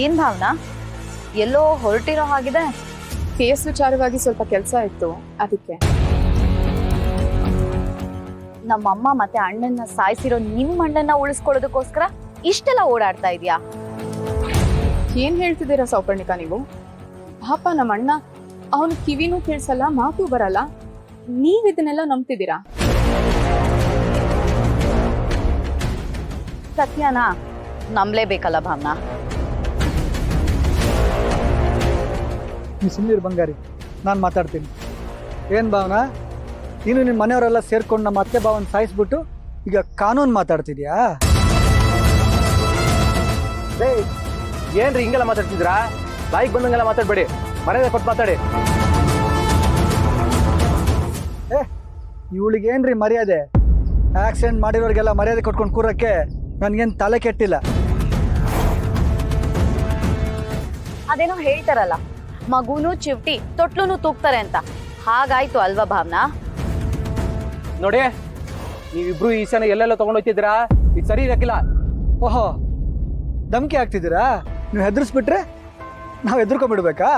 ಏನ್ ಭಾವನಾ, ಎಲ್ಲೋ ಹೊರಟಿರೋ ಹಾಗಿದೆ? ಕೇಸ್ ವಿಚಾರವಾಗಿ ಸ್ವಲ್ಪ ಕೆಲಸ ಇತ್ತು, ಅದಕ್ಕೆ. ನಮ್ಮಮ್ಮ ಮತ್ತೆ ಅಣ್ಣನ್ನ ಸಾಯಿಸಿರೋ ನಿಮ್ ಅಣ್ಣನ್ನ ಉಳಿಸ್ಕೊಳ್ಳೋದಕ್ಕೋಸ್ಕರ ಇಷ್ಟೆಲ್ಲ ಓಡಾಡ್ತಾ ಇದೀಯಾ? ಏನ್ ಹೇಳ್ತಿದ್ದೀರಾ ಸೌಪರ್ಣಿಕಾ ನೀವು? ಪಾಪ ನಮ್ಮ ಅಣ್ಣ, ಅವನು ಕಿವಿನೂ ಕೇಳಿಸಲ್ಲ, ಮಾತು ಬರಲ್ಲ, ನೀವ್ ಇದನ್ನೆಲ್ಲ ನಂಬ್ತಿದ್ದೀರಾ? ಸತ್ಯನಾ ನಂಬ್ಲೇಬೇಕಲ್ಲ ಭಾವನಾ. ನೀವು ಸುಮ್ಮನಿರು ಬಂಗಾರಿ, ನಾನು ಮಾತಾಡ್ತೀನಿ. ಏನು ಭಾವನಾ, ನೀನು ನಿಮ್ಮ ಮನೆಯವರೆಲ್ಲ ಸೇರ್ಕೊಂಡು ನಮ್ಮ ಅತ್ತೆ ಭಾವನ ಸಾಯಿಸ್ಬಿಟ್ಟು ಈಗ ಕಾನೂನು ಮಾತಾಡ್ತಿದ್ಯಾ? ಏನ್ರಿ ಹಿಂಗೆಲ್ಲ ಮಾತಾಡ್ತಿದ್ರಾ? ಬಾಯಿಗೆ ಬಂದಂಗೆಲ್ಲ ಮಾತಾಡ್ಬೇಡಿ, ಮರ್ಯಾದೆ ಕೊಟ್ಟು ಮಾತಾಡಿ. ಇವಳಿಗೇನ್ರಿ ಮರ್ಯಾದೆ? ಆಕ್ಸಿಡೆಂಟ್ ಮಾಡಿರೋರಿಗೆಲ್ಲ ಮರ್ಯಾದೆ ಕೊಟ್ಕೊಂಡು ಕೂರಕ್ಕೆ ನನಗೇನು ತಲೆ ಕೆಟ್ಟಿಲ್ಲ. ಅದೇನೋ ಹೇಳ್ತಾರಲ್ಲ, ಮಗುನು ಚಿವ್ಟಿ ತೊಟ್ಲುನು ತೂಗ್ತಾರೆ ಅಂತ, ಹಾಗಾಯ್ತು ಅಲ್ವಾ ಭಾವನಾ? ನೋಡಿ, ನೀವಿಬ್ರು ಈ ಸಲ ಎಲ್ಲೆಲ್ಲ ತಗೊಂಡೋಗ್ತಿದ್ದೀರಾ, ಇದು ಸರಿ ಇರಕ್ಕಿಲ್ಲ. ಓಹೋ, ಧಮಕಿ ಆಗ್ತಿದ್ದೀರಾ? ನೀವು ಹೆದರ್ಸ್ಬಿಟ್ರೆ ನಾವು ಹೆದರ್ಕೊಂಡ್ಬಿಡ್ಬೇಕಾ?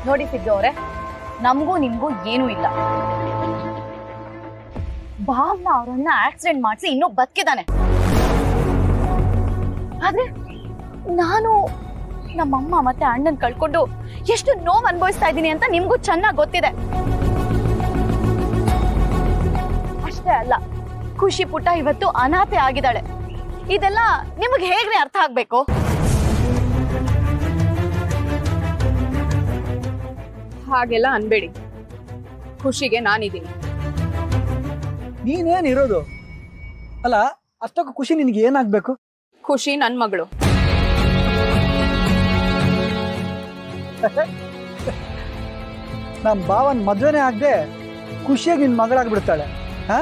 ನೋಡಿ ಸಿದ್ದು ಅವ್ರೆ, ನಮಗೂ ನಿಮ್ಗೂ ಏನೂ ಇಲ್ಲ. ಭಾವನಾ ಅವರನ್ನ ಆಕ್ಸಿಡೆಂಟ್ ಮಾಡಿಸಿ ಇನ್ನೂ ಬದುಕಿದಾನೆ. ಆದ್ರೆ ನಾನು ನಮ್ಮಮ್ಮ ಮತ್ತೆ ಅಣ್ಣನ್ ಕಳ್ಕೊಂಡು ಎಷ್ಟು ನೋವು ಅನುಭವಿಸ್ತಾ ಇದ್ದೀನಿ ಅಂತ ನಿಮ್ಗೂ ಚೆನ್ನಾಗಿ ಗೊತ್ತಿದೆ. ಅಷ್ಟೇ ಅಲ್ಲ, ಖುಷಿ ಪುಟ್ಟ ಇವತ್ತು ಅನಾಥೆ ಆಗಿದ್ದಾಳೆ. ಇದೆಲ್ಲ ನಿಮಗೆ ಹೇಗ್ರಿ ಅರ್ಥ ಆಗ್ಬೇಕು? ಹಾಗೆಲ್ಲ ಅನ್ಬೇಡಿ, ಖುಷಿಗೆ ನಾನಿದ್ದೀನಿ. ನೀನೇನಿರೋದು? ಅಲ್ಲ, ಅಷ್ಟಕ್ಕೂ ಖುಷಿ ನಿನಗೆ ಏನಾಗಬೇಕು? ಖುಷಿ ನನ್ನ ಮಗಳು. ನಮ್ಮ ಭಾವನ್ ಮದ್ವೆನೇ ಆಗದೆ ಖುಷಿಯಾಗಿ ನಿನ್ನ ಮಗಳಾಗ್ಬಿಡ್ತಾಳೆ. ಹಾ,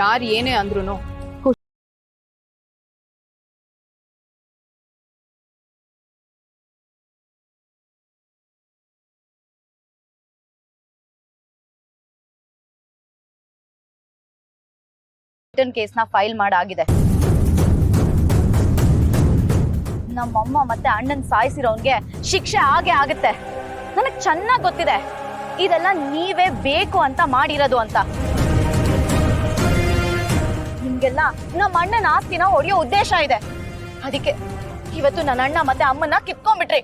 ಯಾರು ಏನೇ ಅಂದ್ರೂ ಕೇಸ್ನ ಫೈಲ್ ಮಾಡಾಗಿದೆ. ನಮ್ಮಮ್ಮ ಮತ್ತೆ ಅಣ್ಣನ್ ಸಾಯಿಸಿರೋನ್ಗೆ ಶಿಕ್ಷೆ ಆಗೇ ಆಗುತ್ತೆ. ನನಗ್ ಚೆನ್ನಾಗ್ ಗೊತ್ತಿದೆ ಇದೆಲ್ಲ ನೀವೇ ಬೇಕು ಅಂತ ಮಾಡಿರೋದು ಅಂತ. ನಿಮ್ಗೆಲ್ಲ ನಮ್ಮ ಅಣ್ಣನ ಆಸ್ತಿನ ಹೊಡೆಯೋ ಉದ್ದೇಶ ಇದೆ. ಅದಕ್ಕೆ ಇವತ್ತು ನನ್ನ ಅಣ್ಣ ಮತ್ತೆ ಅಮ್ಮನ್ನ ಕಿತ್ಕೊಂಡ್ಬಿಟ್ರಿ.